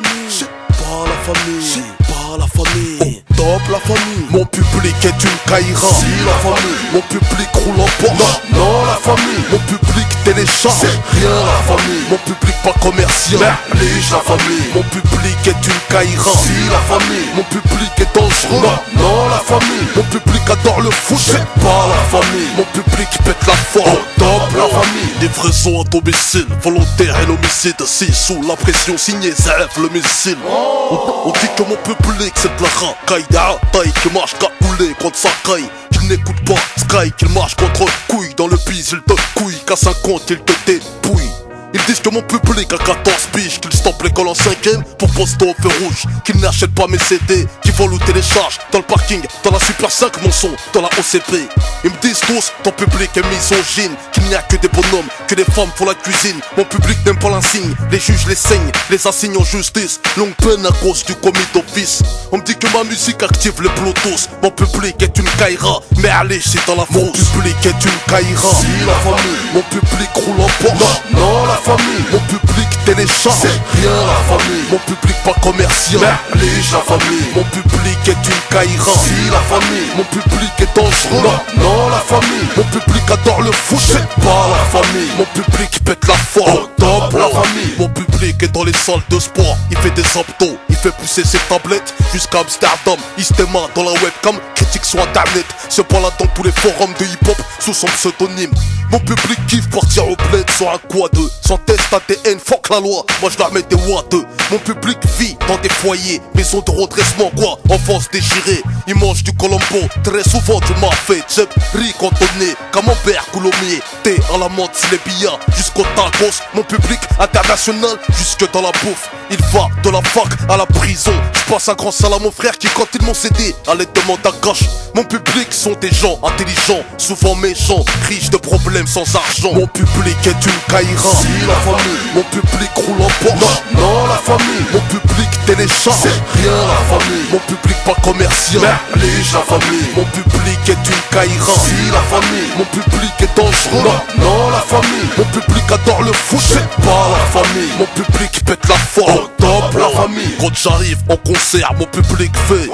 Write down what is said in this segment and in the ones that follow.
famille. C'est pas la famille. C'est pas la famille. Au top la famille. Mon public est une caïra. Si la famille. Mon public roule en Porsche. Non la famille. Mon public télécharge. C'est rien la famille. Mon public pas commercial. Merlige la famille. Mon public est une caïra. Si la famille. Mon public est dangereux. Non la famille. Mon public adore le foot. C'est pas la famille. Mon public pète la forme. Au top la famille. Livraison à domicile, volontaire et l'homicide. Si sous la pression, signé Zef le missile. On dit que mon public c'est de la racaille. Taille qui marche capoulé contre sa caille. Qu'il n'écoute pas Sky, qu'il marche contre couille. Dans le bise il te couille, qu'à 50 il te dépouille. Ils disent que mon public a 14 piges, qu'ils stoppent l'école en 5ème pour poster au feu rouge, qu'ils n'achètent pas mes CD, qu'ils volent ou téléchargent dans le parking, dans la Super 5 mon son, dans la OCP. Ils me disent tous, ton public est misogyne, qu'il n'y a que des bonhommes, que des femmes font la cuisine. Mon public n'aime pas l'insigne, les juges les saignent, les assignent en justice. Longue peine à cause du commis d'office. On me dit que ma musique active les Bluetooth. Mon public est une caïra, mais allez c'est dans la fosse. Mon public est une caïra. Si la famille. Mon public roule en Porsche. Non la famille. Mon public télécharge. C'est rien la famille. Mon public pas commercial. Merlige la famille. Mon public est une caïra. Si la famille. Mon public est dangereux. Non la famille. Mon public adore le foot. C'est pas la famille. Mon public pète la forme. Au top la famille. Mon public est dans les salles de sport. Il fait des abdos, il fait pousser ses tablettes jusqu'à Amsterdam. Il se démarre dans la webcam, critique sur internet. Se balade dans tous les forums de hip-hop sous son pseudonyme. Mon public kiffe partir au bled sur un quad, sans test ADN, fuck la loi, moi je la mets des watts. Mon public vit dans des foyers, maison de redressement quoi, enfance déchirée. Il mange du colombo, très souvent du mafé. Jeb, riz cantonné, camembert, coulommier. Thé à la menthe, les billards, jusqu'au tacos. Mon public international, jusque dans la bouffe. Il va de la fac à la prison. Je passe un grand sale à mon frère qui quand ils m'ont cédé allait demander à gauche. Mon public sont des gens intelligents, souvent méchants, riches de problèmes sans argent. Mon public est une caïra. Si la famille. Mon public roule en Porsche. Non la famille. Mon public télécharge. C'est rien la famille. Mon public pas commercial. Merlige la famille. Mon public est une caïra. Si la famille. Mon public est dangereux. Non la famille. Mon public adore le foot. C'est pas la famille. Mon public pète la forme. Au top la famille. Quand j'arrive en concert, mon public fait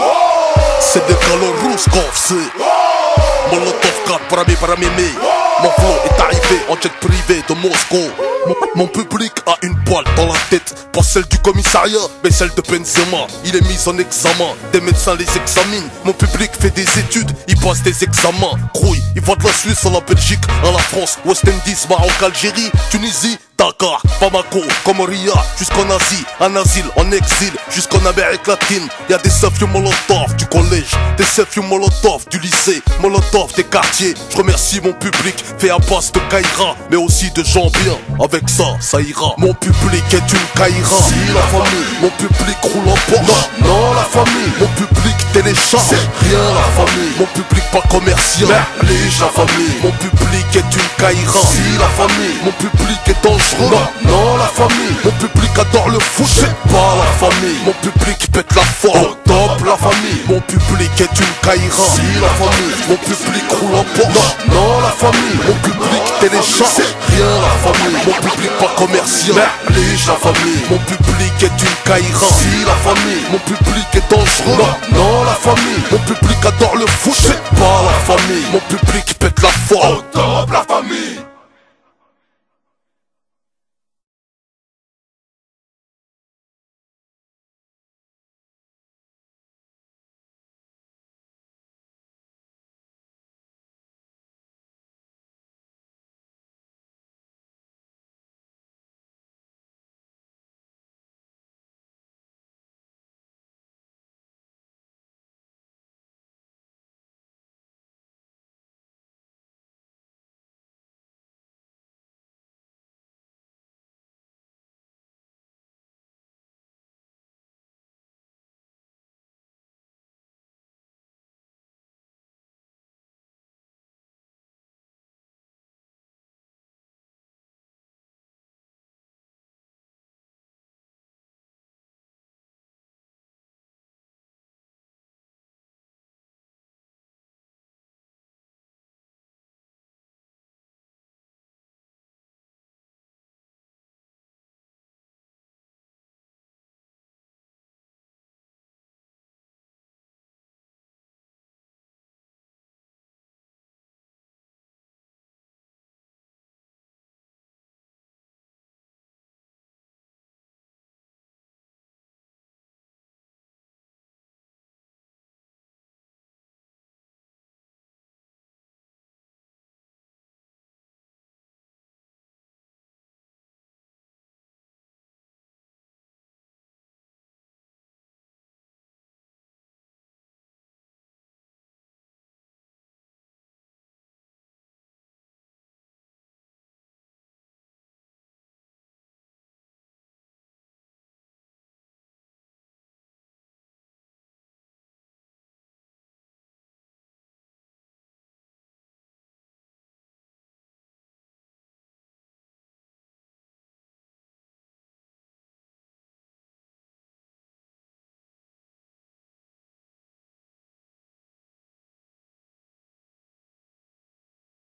c'est des calors rousses qu'on fait. Molotov 4 para mémé. Mon flow est arrivé en jet privé de Moscou. Mon public a une balle dans la tête, pas celle du commissariat, mais celle de Benzema. Il est mis en examen, des médecins les examinent. Mon public fait des études, il passe des examens. Crouille, il va de la Suisse à la Belgique, à la France, West Indies, Maroc, Algérie, Tunisie, Dakar, Bamako, Comoria, jusqu'en Asie, en asile, en exil, jusqu'en Amérique latine. Y'a des selfies Molotov du collège, des selfies Molotov du lycée, Molotov des quartiers. Je remercie mon public, fait à base de caïra, mais aussi de gens bien. Avec ça, ça ira. Mon public est une caïra. Si la famille. Mon public roule en Porsche. Non la famille. Mon public télécharge. C'est rien la famille. Mon public pas commercial. Merlige la famille. Mon public est une caïra. Si la famille. Mon public est dangereux. Non la famille. Mon public adore le foot. C'est pas la famille. Mon public pète la forme. Au top la famille. Mon public est une caïra. Si la famille. Mon public roule en Porsche. Non la famille. Mon public télécharge. C'est rien la famille. Mon public pas commercial. Merlige la famille. Mon public est une caïra. Si la famille. Mon public est dangereux. Non la famille. Mon public adore le foot. C'est pas la famille. Mon public pète la forme. Au top la famille.